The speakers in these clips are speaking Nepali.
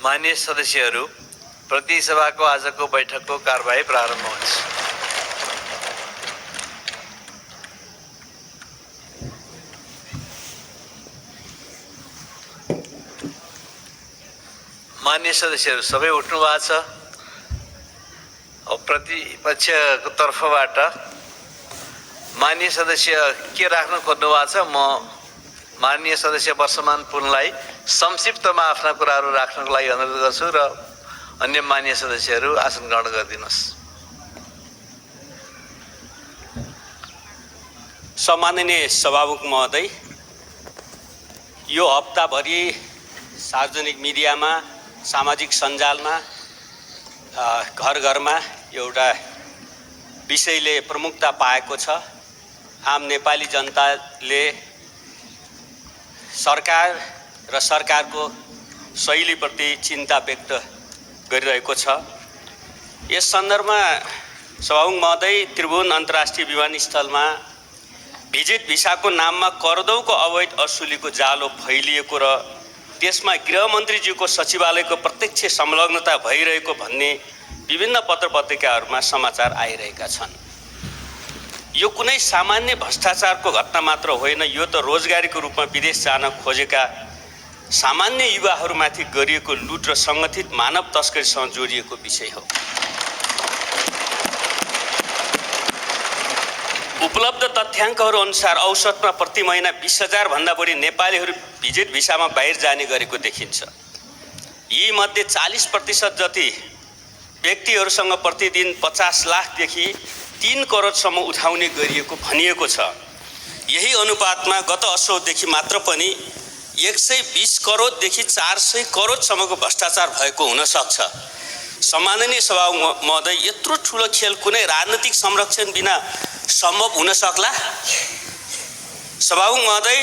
माननीय सदस्यहरू, प्रतिनिधि सभाको आजको बैठकको कारबाही प्रारम्भ हुन्छ। माननीय सदस्यहरू सबै उठ्नु भएको छ। प्रतिपक्षको तर्फबाट माननीय सदस्य के राख्न खोज्नु भएको छ? म माननीय सदस्य वर्षमान पुनलाई संक्षिप्तमा आफ्ना कुराहरू राख्नको लागि अनुरोध गर्छु र अन्य माननीय सदस्यहरू आसन ग्रहण गरिदिनुहोस्। सम्माननीय सभामुख महोदय, यो हप्ताभरि सार्वजनिक मिडियामा, सामाजिक सञ्जालमा, घर घरमा एउटा विषयले प्रमुखता पाएको छ। आम नेपाली जनताले सरकार र सरकारको शैलीप्रति चिन्ता व्यक्त गरिरहेको छ। यस सन्दर्भमा सभामुख महोदय, त्रिभुवन अन्तर्राष्ट्रिय विमानस्थलमा भिजिट भिसाको नाममा करोडौँको अवैध असुलीको जालो फैलिएको र त्यसमा गृहमन्त्रीज्यूको सचिवालयको प्रत्यक्ष संलग्नता भइरहेको भन्ने विभिन्न पत्र पत्रिकाहरूमा समाचार आइरहेका छन्। यो कुनै सामान्य भ्रष्टाचारको घटना मात्र होइन, यो त रोजगारीको रूपमा विदेश जान खोजेका सामान्य युवाहरूमाथि गरिएको लुट र सङ्गठित मानव तस्करीसँग जोडिएको विषय हो। उपलब्ध तथ्याङ्कहरू अनुसार औसतमा प्रति महिना 20,000 भन्दा बढी नेपालीहरू भिजिट भिसामा बाहिर जाने गरेको देखिन्छ। यी मध्ये 40% जति व्यक्तिहरूसँग प्रतिदिन 50 लाखदेखि 3 करोडसम्म उठाउने गरिएको भनिएको छ। यही अनुपातमा गत असोजदेखि मात्र पनि 120 करोडदेखि 400 करोडसम्मको भ्रष्टाचार भएको हुन सक्छ। सम्माननीय सभामुख महोदय, यत्रो ठुलो खेल कुनै राजनीतिक संरक्षण बिना सम्भव हुन सक्ला? सभामुख महोदय,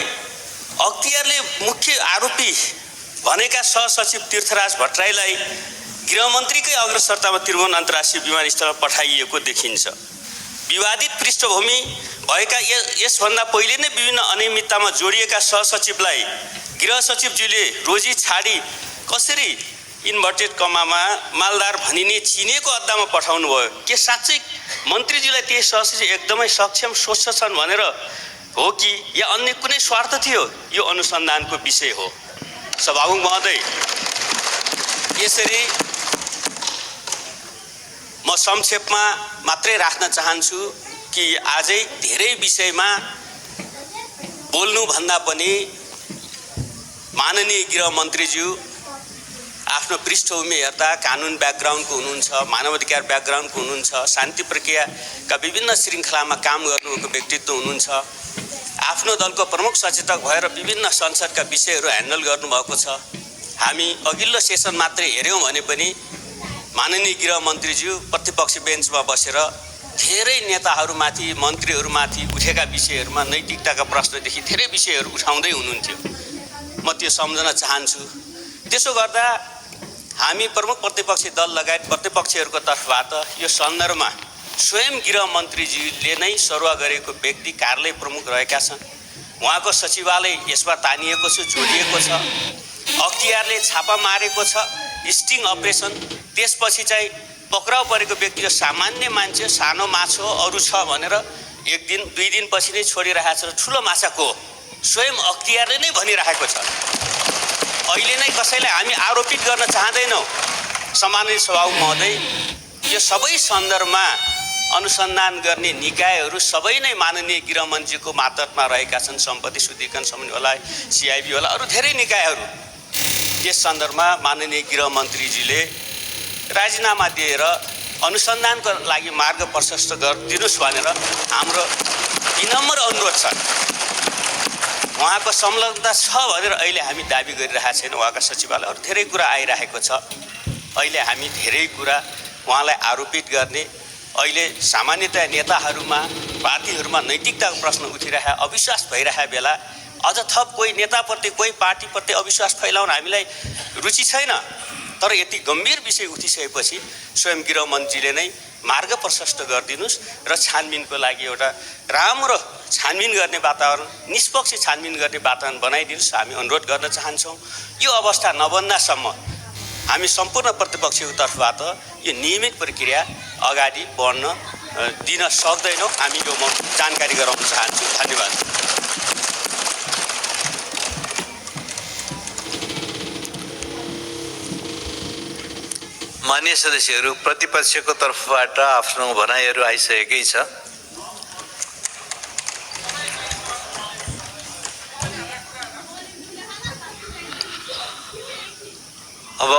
अख्तियारले मुख्य आरोपी भनेका सहसचिव तीर्थराज भट्टराईलाई गृहमन्त्रीकै अग्रसरतामा त्रिभुवन अन्तर्राष्ट्रिय विमानस्थलमा पठाइएको देखिन्छ। विवादित पृष्ठभूमि भएका यसभन्दा पहिले नै विभिन्न अनियमिततामा जोडिएका सहसचिवलाई गृह सचिवज्यूले रोजी छाडी कसरी इन्भर्टेड कमामा मालदार भनिने चिनिएको अड्डामा पठाउनु भयो? के साँच्चै मन्त्रीज्यूलाई ती सहसचिव एकदमै सक्षम स्वच्छ छन् भनेर हो कि या अन्य कुनै स्वार्थ थियो? यो अनुसन्धानको विषय हो। सभामुख महोदय, यसरी म संक्षेपमा मात्रै राख्न चाहन्छु कि आजै धेरै विषयमा बोल्नुभन्दा पनि माननीय गृहमन्त्रीज्यू आफ्नो पृष्ठभूमि हेर्दा कानुन ब्याकग्राउन्डको हुनुहुन्छ, मानवाधिकार ब्याकग्राउन्डको हुनुहुन्छ, शान्ति प्रक्रियाका विभिन्न श्रृङ्खलामा काम गर्नुभएको व्यक्तित्व हुनुहुन्छ। आफ्नो दलको प्रमुख सचेतक भएर विभिन्न संसदका विषयहरू ह्यान्डल गर्नुभएको छ। हामी अघिल्लो सेसन मात्रै हेऱ्यौँ भने पनि माननीय गृहमन्त्रीज्यू प्रतिपक्षी बेन्चमा बसेर धेरै नेताहरूमाथि, मन्त्रीहरूमाथि उठेका विषयहरूमा नैतिकताका प्रश्नदेखि धेरै विषयहरू उठाउँदै हुनुहुन्थ्यो। म त्यो सम्झन चाहन्छु। त्यसो गर्दा हामी प्रमुख प्रतिपक्षी दल लगायत प्रतिपक्षीहरूको तर्फबाट यो सन्दर्भमा स्वयं गृहमन्त्रीज्यूले नै सरुवा गरेको व्यक्ति कार्यालय प्रमुख रहेका छन्। उहाँको सचिवालय यसमा तानिएको छ, जोडिएको छ। अख्तियारले छापा मारेको छ, स्टिङ अपरेसन। त्यसपछि चाहिँ पक्राउ परेको व्यक्ति सामान्य मान्छे, सानो माछा अरू छ भनेर 1 दिन 2 दिनपछि नै छोडिरहेको छ। ठुलो माछा को? स्वयं अख्तियारले नै भनिरहेको छ। अहिले नै कसैलाई हामी आरोपित गर्न चाहँदैनौँ। सम्माननीय सभामुख महोदय, यो सबै सन्दर्भमा अनुसन्धान गर्ने निकायहरू सबै नै माननीय गृहमन्त्रीको मातहतमा रहेका छन्। सम्पत्ति शुद्धिकरण समिति होला, CIB होला, अरू धेरै निकायहरू। यस सन्दर्भमा माननीय गृहमन्त्रीजीले राजीनामा दिएर अनुसन्धानको लागि मार्ग प्रशस्त गरिदिनुहोस् भनेर हाम्रो विनम्र अनुरोध छ। उहाँको संलग्नता छ भनेर अहिले हामी दाबी गरिरहेका छैनौँ। उहाँका सचिवालय अरू धेरै कुरा आइरहेको छ। अहिले हामी धेरै कुरा उहाँलाई आरोपित गर्ने, अहिले सामान्यतया नेताहरूमा, पार्टीहरूमा नैतिकताको प्रश्न उठिरहेको, अविश्वास भइरहेको बेला अझ थप कोही नेताप्रति, कोही पार्टीप्रति अविश्वास फैलाउन हामीलाई रुचि छैन। तर यति गम्भीर विषय उठिसकेपछि स्वयं गृहमन्त्रीले नै मार्ग प्रशस्त गरिदिनुहोस् र छानबिनको लागि एउटा राम्रो छानबिन गर्ने वातावरण, निष्पक्ष छानबिन गर्ने वातावरण बनाइदिनुहोस्। हामी अनुरोध गर्न चाहन्छौँ। यो अवस्था नबन्दासम्म हामी सम्पूर्ण प्रतिपक्षको तर्फबाट यो नियमित प्रक्रिया अगाडि बढ्न दिन सक्दैनौँ। हामी यो म जानकारी गराउन चाहन्छु। धन्यवाद। मान्य सदस्यहरू, प्रतिपक्षको तर्फबाट आफ्नो भनाइहरू आइसकेकै छ। अब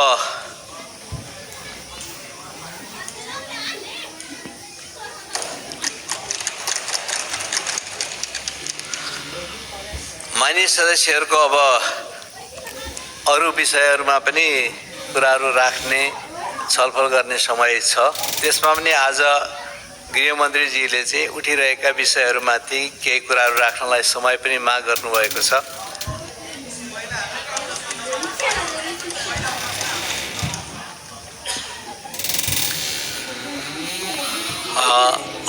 मान्य सदस्यहरूको अब अरू विषयहरूमा पनि कुराहरू राख्ने छलफल गर्ने समय छ। त्यसमा पनि आज गृहमन्त्रीजीले चाहिँ उठिरहेका विषयहरूमाथि केही कुराहरू राख्नलाई समय पनि माग गर्नुभएको छ।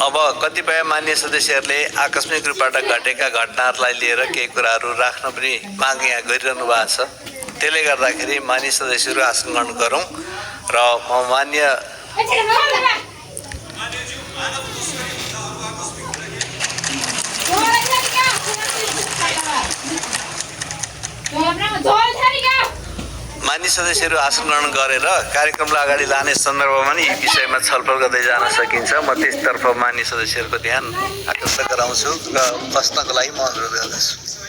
अब कतिपय मान्य सदस्यहरूले आकस्मिक रूपबाट घटेका घटनाहरूलाई लिएर केही कुराहरू राख्न पनि माग यहाँ गरिरहनु भएको छ। त्यसले गर्दाखेरि मान्य सदस्यहरू आसन ग्रहण गरौँ र म मान्य मान्य सदस्यहरू आसन ग्रहण गरेर कार्यक्रमलाई अगाडि लाने सन्दर्भमा नि यी विषयमा छलफल गर्दै जान सकिन्छ। म त्यसतर्फ मान्य सदस्यहरूको ध्यान आकर्षित गराउँछु र बस्नको लागि म अनुरोध गर्दछु।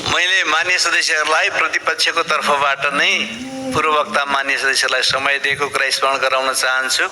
मैले मान्य सदस्यहरूलाई प्रतिपक्षको तर्फबाट नै पूर्ववक्ता मान्य सदस्यलाई समय दिएको कुरा स्मरण गराउन चाहन्छु।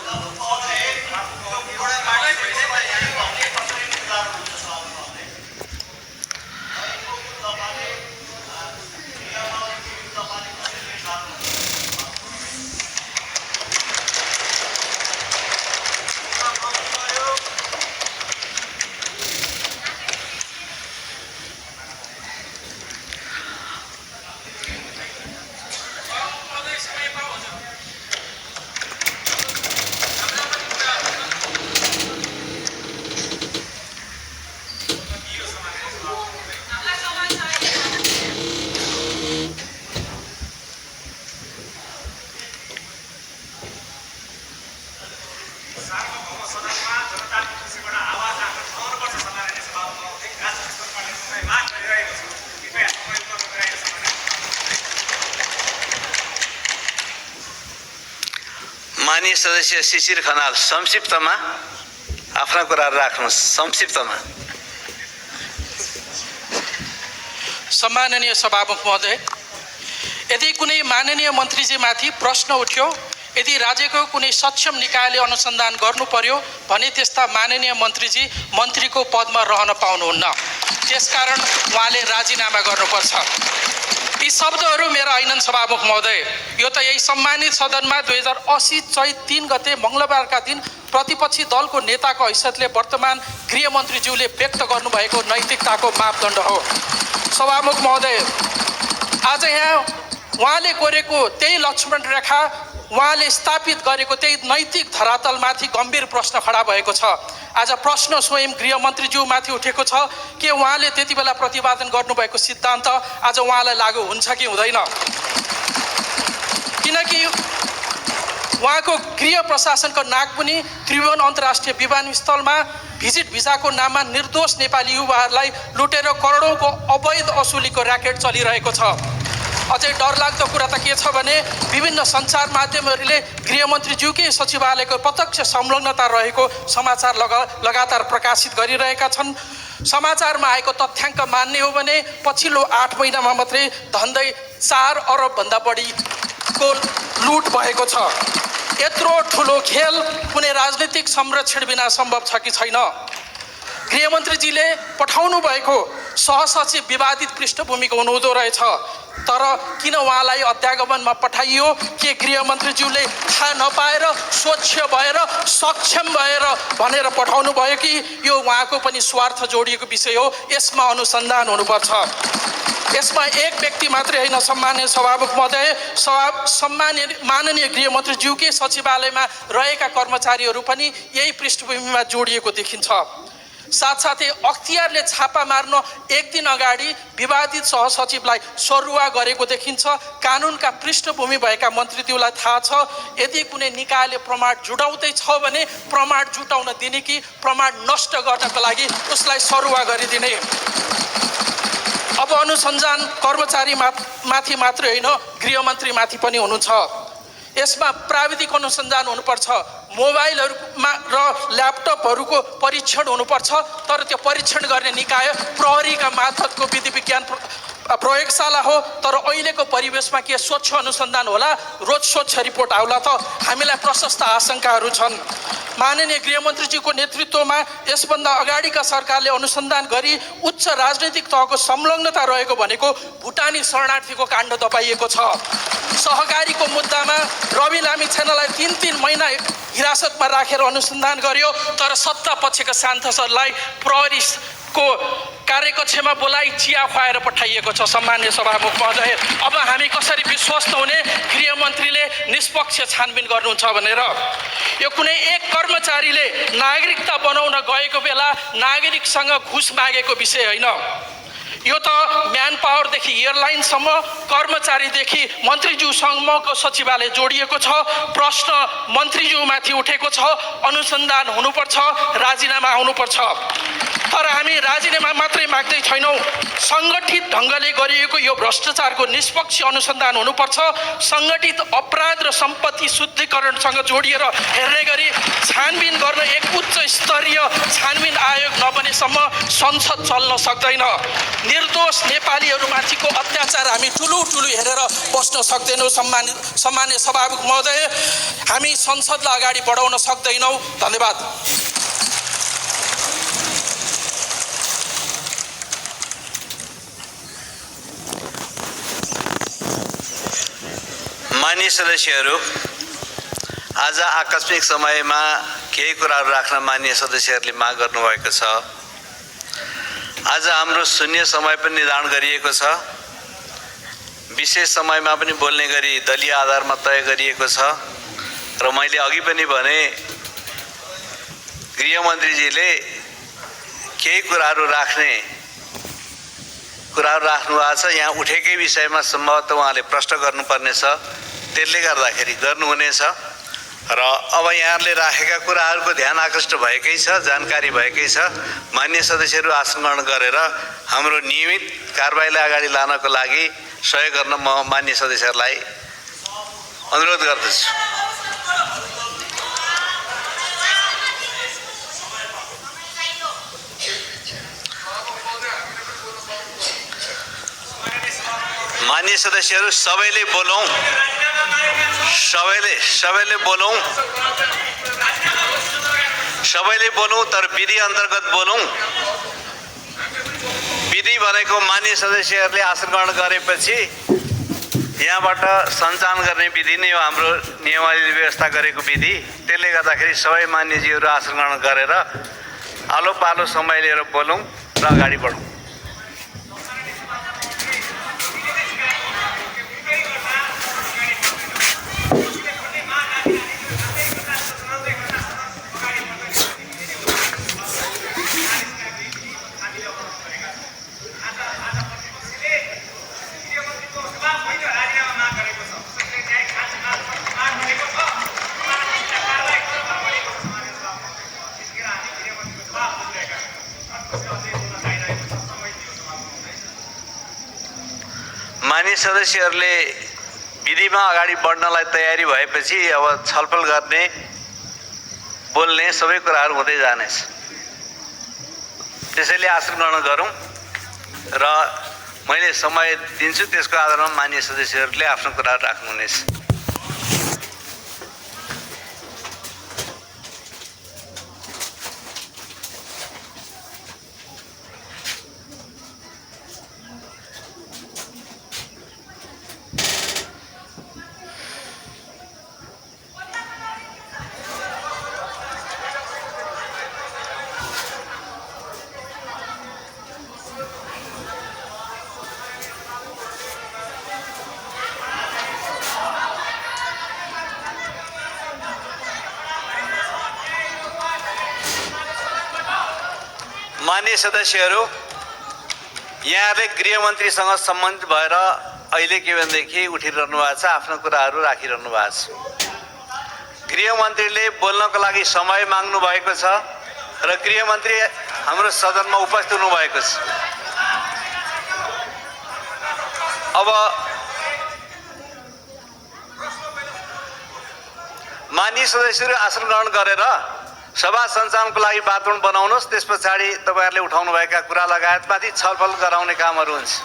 माननीय सदस्य शिशिर खनाल संक्षिप्तमा आफ्ना कुराहरू राख्नुहोस्। संक्षिप्तमा। सम्माननीय सभामुख महोदय, यदि कुनै माननीय मन्त्रीजीमाथि प्रश्न उठ्यो, यदि राज्यको कुनै सक्षम निकायले अनुसन्धान गर्नु पर्यो भने त्यस्ता माननीय मन्त्रीजी मन्त्रीको पदमा रहन पाउनुहुन्न। त्यसकारण उहाँले राजीनामा गर्नुपर्छ। यी शब्दहरू मेरा होइनन् सभामुख महोदय। यो त यही सम्मानित सदनमा 2080 चैत 3 गते मङ्गलबारका दिन प्रतिपक्षी दलको नेताको हैसियतले वर्तमान गृहमन्त्रीज्यूले व्यक्त गर्नुभएको नैतिकताको मापदण्ड हो। सभामुख महोदय, आज यहाँ उहाँले कोरेको त्यही लक्ष्मण रेखा, उहाँले स्थापित गरेको त्यही नैतिक धरातलमाथि गम्भीर प्रश्न खडा भएको छ। आज प्रश्न स्वयं गृहमन्त्रीज्यूमाथि उठेको छ कि उहाँले त्यति बेला प्रतिपादन गर्नुभएको सिद्धान्त आज उहाँलाई लागू हुन्छ कि हुँदैन। किनकि उहाँको गृह प्रशासनको नागपुनी त्रिभुवन अन्तर्राष्ट्रिय विमानस्थलमा भिजिट भिसाको नाममा निर्दोष नेपाली युवाहरूलाई लुटेर करोडौँको अवैध असुलीको र्याकेट चलिरहेको छ। अझै डरलाग्दो कुरा त के छ भने विभिन्न सञ्चार माध्यमहरूले गृहमन्त्रीज्यूकै सचिवालयको प्रत्यक्ष संलग्नता रहेको समाचार लगातार प्रकाशित गरिरहेका छन्। समाचारमा आएको तथ्याङ्क मान्ने हो भने पछिल्लो 8 महिनामा मात्रै धन्दै 4 अरबभन्दा बढीको लुट भएको छ। यत्रो ठुलो खेल कुनै राजनीतिक संरक्षण बिना सम्भव छ कि छैन? गृहमन्त्रीजीले पठाउनु भएको सहसचिव विवादित पृष्ठभूमिको हुनुहुँदो रहेछ, तर किन उहाँलाई अध्यागमनमा पठाइयो? के गृहमन्त्रीज्यूले थाहा नपाएर, स्वच्छ भएर, सक्षम भएर भनेर पठाउनु भयो कि यो उहाँको पनि स्वार्थ जोडिएको विषय हो? यसमा अनुसन्धान हुनुपर्छ। यसमा एक व्यक्ति मात्रै होइन, सम्माननीय सभामुख महोदय, माननीय गृहमन्त्रीज्यूकै सचिवालयमा रहेका कर्मचारीहरू पनि यही पृष्ठभूमिमा जोडिएको देखिन्छ। साथसाथै अख्तियारले छापा मार्न एक दिन अगाडि विवादित सहसचिवलाई सरुवा गरेको देखिन्छ। कानुनका पृष्ठभूमि भएका मन्त्रीज्यूलाई थाहा छ, यदि कुनै निकायले प्रमाण जुटाउँदैछ भने प्रमाण जुटाउन दिने कि प्रमाण नष्ट गर्नको लागि उसलाई सरुवा गरिदिने। अब अनुसन्धान कर्मचारी माथि मात्रै होइन, गृहमन्त्रीमाथि पनि हुनुहुन्छ। यसमा प्राविधिक अनुसन्धान हुनुपर्छ, मोबाइलहरूमा र ल्यापटपहरूको परीक्षण हुनुपर्छ, तर त्यो परीक्षण गर्ने निकाय प्रहरीका मार्फतको विधि विज्ञान प्रयोगशाला हो। तर अहिलेको परिवेशमा के स्वच्छ अनुसन्धान होला, रोज स्वच्छ रिपोर्ट आउला त? हामीलाई प्रशस्त आशंकाहरू छन्। माननीय गृहमन्त्रीजीको नेतृत्वमा यसभन्दा अगाडिका सरकारले अनुसन्धान गरी उच्च राजनैतिक तहको संलग्नता रहेको भनेको भुटानी शरणार्थीको काण्ड दबाइएको छ। सहकारीको मुद्दामा रवि लामिछानेलाई 3-3 महिना हिरासतमा राखेर अनुसन्धान गर्यो, तर सत्ता पक्षका सांसदलाई प्रहरीको कार्यकक्षमा बोलाइ चिया खुवाएर पठाइएको छ। सम्माननीय सभामुख महोदय, अब हामी कसरी विश्वस्त हुने गृहमन्त्रीले निष्पक्ष छानबिन गर्नुहुन्छ भनेर? यो कुनै एक कर्मचारीले नागरिकता बनाउन गएको बेला नागरिकसँग घुस मागेको विषय होइन। यो त म्यान पावरदेखि एयरलाइनसम्म, कर्मचारीदेखि मन्त्रीज्यूसम्मको सचिवालय जोडिएको छ। प्रश्न मन्त्रीज्यूमाथि उठेको छ, अनुसन्धान हुनुपर्छ, राजीनामा आउनुपर्छ। तर हामी राजीनामा मात्रै माग्दै छैनौँ, सङ्गठित ढङ्गले गरिएको यो भ्रष्टाचारको निष्पक्ष अनुसन्धान हुनुपर्छ। सङ्गठित अपराध र सम्पत्ति शुद्धिकरणसँग जोडिएर हेर्ने गरी छानबिन गर्न एक उच्च स्तरीय छानबिन आयोग नबनेसम्म संसद चल्न सक्दैन। निर्दोष नेपालीहरूमाथिको अत्याचार हामी ठुलो हेरेर बस्न सक्दैनौँ। सम्मान्य सभामुख महोदय, हामी संसदलाई अगाडि बढाउन सक्दैनौँ। धन्यवाद। माननीय सदस्यहरू, आज आकस्मिक समयमा केही कुराहरू राख्न माननीय सदस्यहरूले माग गर्नुभएको छ। आज हाम्रो शून्य समय पनि निर्धारण गरिएको छ। विशेष समयमा पनि बोल्ने गरी दलीय आधारमा तय गरिएको छ र मैले अघि पनि भने गृहमन्त्रीजीले केही कुराहरू राख्नु भएको छ। यहाँ उठेकै विषयमा सम्भवतः उहाँले प्रश्न गर्नुपर्नेछ, त्यसले गर्दाखेरि गर्नुहुनेछ। र अब यहाँहरूले राखेका कुराहरूको ध्यान आकृष्ट भएकै छ, जानकारी भएकै छ। मान्य सदस्यहरू आसन ग्रहण गरेर हाम्रो नियमित कारबाहीलाई अगाडि लानको लागि सहयोग गर्न म मान्य सदस्यहरूलाई अनुरोध गर्दछु। मान्य सदस्यहरू, सबैले बोलौँ, सबैले बोलौँ, तर विधि अन्तर्गत बोलौँ। विधि भनेको मान्य सदस्यहरूले आसन ग्रहण गरेपछि यहाँबाट सञ्चालन गर्ने विधि नै हो, हाम्रो नियमावली व्यवस्था गरेको विधि। त्यसले गर्दाखेरि सबै मान्यजीहरू आसन ग्रहण गरेर आलो पालो समय लिएर बोलौँ र अगाडि बढौँ। मान्य सदस्यहरूले विधिमा अगाडि बढ्नलाई तयारी भएपछि अब छलफल गर्ने, बोल्ने सबै कुराहरू हुँदै जानेछ। त्यसैले आसन ग्रहण गरौँ र मैले समय दिन्छु, त्यसको आधारमा मान्य सदस्यहरूले आफ्नो कुराहरू राख्नुहुनेछ। माननीय सदस्यहरू, यहाँले गृहमन्त्रीसँग सम्बन्धित भएर अहिले के भनेदेखि उठिरहनु भएको छ, आफ्नो कुराहरू राखिरहनु भएको छ। गृहमन्त्रीले बोल्नको लागि समय माग्नु भएको छ र गृहमन्त्री हाम्रो सदनमा उपस्थित हुनुभएको छ। अब माननीय सदस्यहरू आसन ग्रहण गरेर सभा सञ्चालनको लागि वातावरण बनाउनुहोस्। त्यस पछाडि तपाईँहरूले उठाउनुभएका कुरा लगायतमाथि छलफल गराउने कामहरू हुन्छ।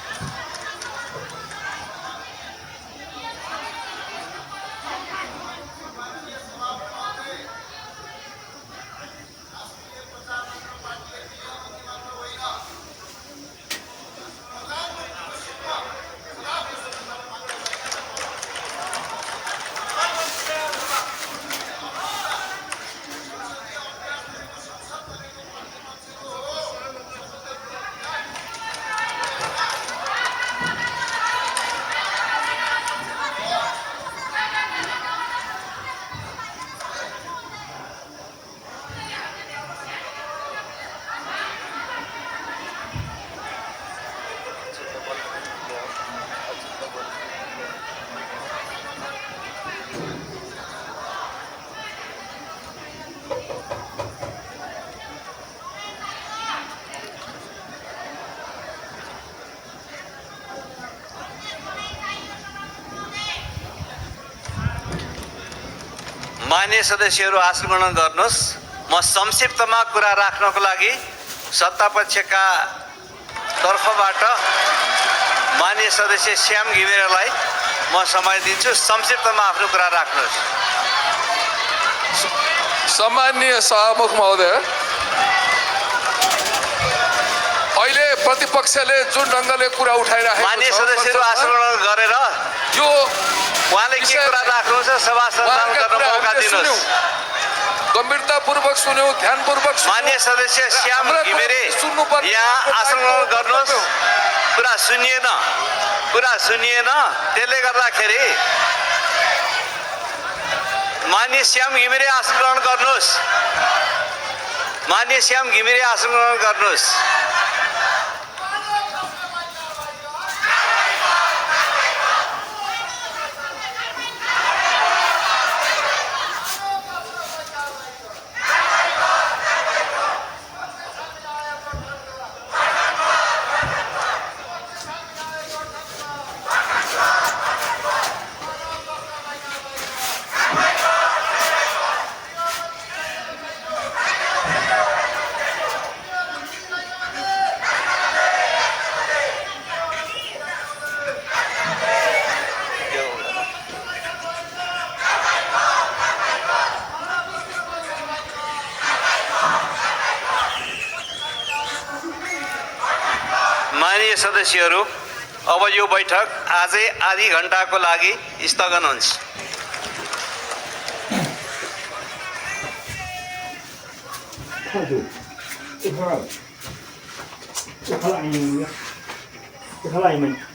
मान्य सदस्यहरू आसन ग्रहण गर्नुहोस्। म संक्षिप्तमा कुरा राख्नको लागि सत्तापक्षका तर्फबाट मान्य सदस्य श्याम घिमिरेलाई म समय दिन्छु। संक्षिप्तमा आफ्नो कुरा राख्नुहोस्। सम्माननीय सभामुख महोदय, अहिले प्रतिपक्षले जुन ढङ्गले कुरा उठाइरहेको छ, मान्य सदस्यहरू आसन ग्रहण गरेर यो उहाँले के कुरा राख्नुहुन्छ सभा सञ्चालन गर्न मौका दिनुहोस्। गम्भीरतापूर्वक सुन्यौँ, ध्यानपूर्वक सुन्यौँ। मान्य सदस्य श्याम घिमिरे यहाँ आसन ग्रहण गर्नुहोस्। कुरा सुनिएन, त्यसले गर्दाखेरि मान्य श्याम घिमिरे आसन ग्रहण गर्नुहोस्। मान्य श्याम घिमिरे आसन ग्रहण गर्नुहोस्। माननीय सदस्यहरू, अब यो बैठक आजै आधी घण्टाको लागि स्थगन हुन्छ।这他来，这他来没？